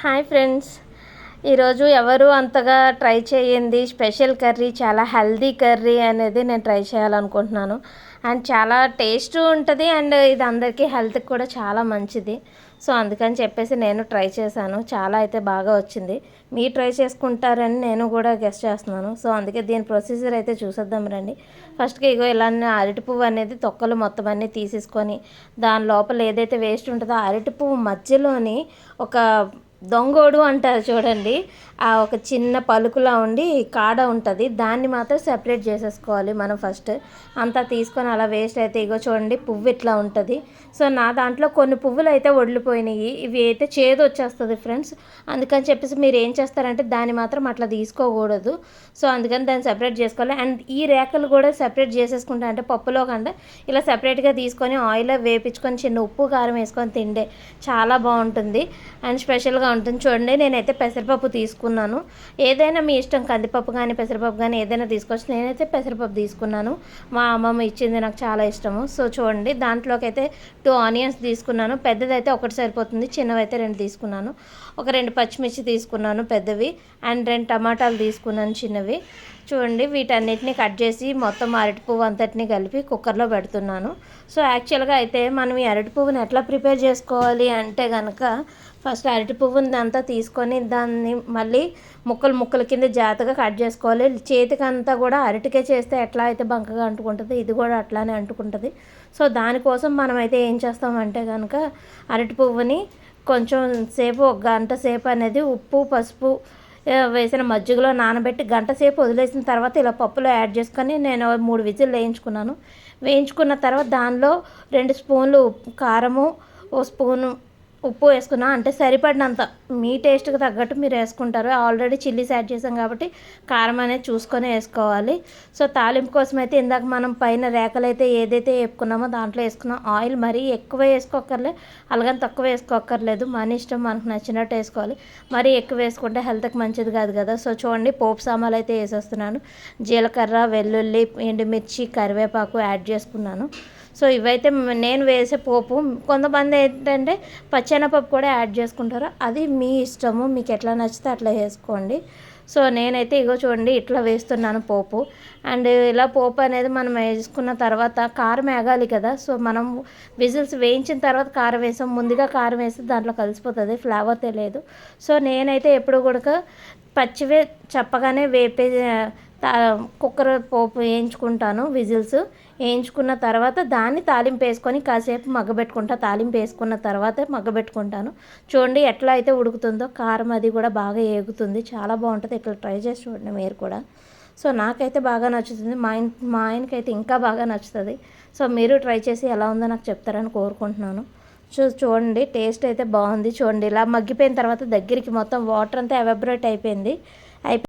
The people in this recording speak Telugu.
హాయ్ ఫ్రెండ్స్, ఈరోజు ఎవరు అంతగా ట్రై చేయండి స్పెషల్ కర్రీ, చాలా హెల్దీ కర్రీ అనేది నేను ట్రై చేయాలనుకుంటున్నాను. అండ్ చాలా టేస్ట్ ఉంటుంది అండ్ ఇది అందరికీ హెల్త్కి కూడా చాలా మంచిది. సో అందుకని చెప్పేసి నేను ట్రై చేశాను. చాలా అయితే బాగా వచ్చింది. మీరు ట్రై చేసుకుంటారని నేను కూడా గెస్ట్ చేస్తున్నాను. సో అందుకే దీని ప్రొసీజర్ అయితే చూసేద్దాం రండి. ఫస్ట్గా ఇగో ఇలా అరటి పువ్వు అనేది తొక్కలు మొత్తం అన్నీ తీసేసుకొని దాని లోపల ఏదైతే వేస్ట్ ఉంటుందో అరటి పువ్వు మధ్యలోని ఒక దొంగోడు అంటారు చూడండి, ఆ ఒక చిన్న పలుకులా ఉండి కాడ ఉంటుంది, దాన్ని మాత్రం సెపరేట్ చేసేసుకోవాలి మనం. ఫస్ట్ అంతా తీసుకొని అలా వేస్ట్ అయితే ఇగో చూడండి పువ్వు ఇట్లా ఉంటుంది. సో నా దాంట్లో కొన్ని పువ్వులు అయితే వదిలిపోయినాయి, ఇవి అయితే చేదు వచ్చేస్తుంది ఫ్రెండ్స్. అందుకని చెప్పేసి మీరు ఏం చేస్తారంటే దాన్ని మాత్రం అట్లా తీసుకోకూడదు. సో అందుకని దాన్ని సెపరేట్ చేసుకోవాలి. అండ్ ఈ రేఖలు కూడా సెపరేట్ చేసేసుకుంటా, అంటే పప్పులో కంటే ఇలా సెపరేట్గా తీసుకొని ఆయిల్లో వేపించుకొని చిన్న ఉప్పు కారం వేసుకొని తిండే చాలా బాగుంటుంది అండ్ స్పెషల్గా ఉంటుంది. చూడండి నేనైతే పెసరపప్పు తీసుకున్నాను. ఏదైనా మీ ఇష్టం, కందిపప్పు కానీ పెసరపప్పు కానీ ఏదైనా తీసుకోవచ్చు. నేనైతే పెసరపప్పు తీసుకున్నాను, మా అమ్మమ్మ ఇచ్చింది, నాకు చాలా ఇష్టము. సో చూడండి దాంట్లోకి అయితే 2 ఆనియన్స్ తీసుకున్నాను. పెద్దదైతే ఒకటి సరిపోతుంది, చిన్నవైతే 2 తీసుకున్నాను. ఒక 2 పచ్చిమిర్చి తీసుకున్నాను పెద్దవి, అండ్ 2 టమాటాలు తీసుకున్నాను చిన్నవి. చూడండి వీటన్నిటిని కట్ చేసి మొత్తం అరటి పువ్వు అంతటిని కలిపి కుక్కర్లో పెడుతున్నాను. సో యాక్చువల్గా అయితే మనం ఈ అరటి పువ్వుని ఎట్లా ప్రిపేర్ చేసుకోవాలి అంటే కనుక, ఫస్ట్ అరటి పువ్వుని అంతా తీసుకొని దాన్ని మళ్ళీ ముక్కలు కింద జాగ్రత్తగా కట్ చేసుకోవాలి. చేతికి అంతా కూడా అరటికే చేస్తే ఎట్లా అయితే బంకగా అంటుకుంటుంది, ఇది కూడా అట్లానే అంటుకుంటుంది. సో దానికోసం మనం అయితే ఏం చేస్తామంటే కనుక అరటి పువ్వుని కొంచెం సేపు, 1 గంట సేపు అనేది ఉప్పు పసుపు వేసిన మజ్జిగలో నానబెట్టి గంట సేపు వదిలేసిన తర్వాత ఇలా పప్పులో యాడ్ చేసుకొని నేను 3 విజిల్ వేయించుకున్న తర్వాత దానిలో 2 స్పూన్లు కారము, 1 స్పూను ఉప్పు వేసుకున్నా, అంటే సరిపడినంత మీ టేస్ట్కి తగ్గట్టు మీరు వేసుకుంటారు. ఆల్రెడీ చిల్లీస్ యాడ్ చేసాం కాబట్టి కారం అనేది చూసుకొని వేసుకోవాలి. సో తాలింపు కోసం అయితే ఇందాక మనం పైన రేకలైతే ఏదైతే వేపుకున్నామో దాంట్లో వేసుకున్నాం. ఆయిల్ మరీ ఎక్కువ వేసుకోక్కర్లేదు, అలాగని తక్కువ వేసుకోక్కర్లేదు, మన ఇష్టం, మనకు నచ్చినట్టు వేసుకోవాలి. మరీ ఎక్కువ వేసుకుంటే హెల్త్కి మంచిది కాదు కదా. సో చూడండి పోపు సామాన్లు అయితే వేసేస్తున్నాను. జీలకర్ర, వెల్లుల్లి, ఎండుమిర్చి, కరివేపాకు యాడ్ చేసుకున్నాను. సో ఇవైతే నేను వేసే పోపు. కొంతమంది ఏంటంటే పచ్చెనపప్పు కూడా యాడ్ చేసుకుంటారు, అది మీ ఇష్టము, మీకు ఎట్లా నచ్చితే అట్లా వేసుకోండి. సో నేనైతే ఇగో చూడండి ఇట్లా వేస్తున్నాను పోపు. అండ్ ఇలా పోపు అనేది మనం వేసుకున్న తర్వాత కారం వేగాలి కదా. సో మనం విజిల్స్ వేయించిన తర్వాత కారం వేసాం, ముందుగా కారం వేస్తే దాంట్లో కలిసిపోతుంది, ఫ్లేవర్ తెలియదు. సో నేనైతే ఎప్పుడు కూడా పచ్చివే చప్పగానే కుక్కర్ పోపు వేయించుకుంటాను. విజిల్స్ వేయించుకున్న తర్వాత దాన్ని తాలింపు వేసుకొని కాసేపు తాలింపు వేసుకున్న తర్వాత మగ్గబెట్టుకుంటాను. చూడండి ఎట్లా అయితే ఉడుకుతుందో, కారం అది కూడా బాగా ఏగుతుంది, చాలా బాగుంటుంది. ఇట్లా ట్రై చేసి చూడండి మీరు కూడా. సో నాకైతే బాగా నచ్చుతుంది, మా ఆయనకైతే ఇంకా బాగా నచ్చుతుంది. సో మీరు ట్రై చేసి ఎలా ఉందో నాకు చెప్తారని కోరుకుంటున్నాను. చూడండి టేస్ట్ అయితే బాగుంది. చూడండి ఇలా మగ్గిపోయిన తర్వాత దగ్గరికి మొత్తం వాటర్ అంతా ఎవాపరేట్ అయిపోయింది.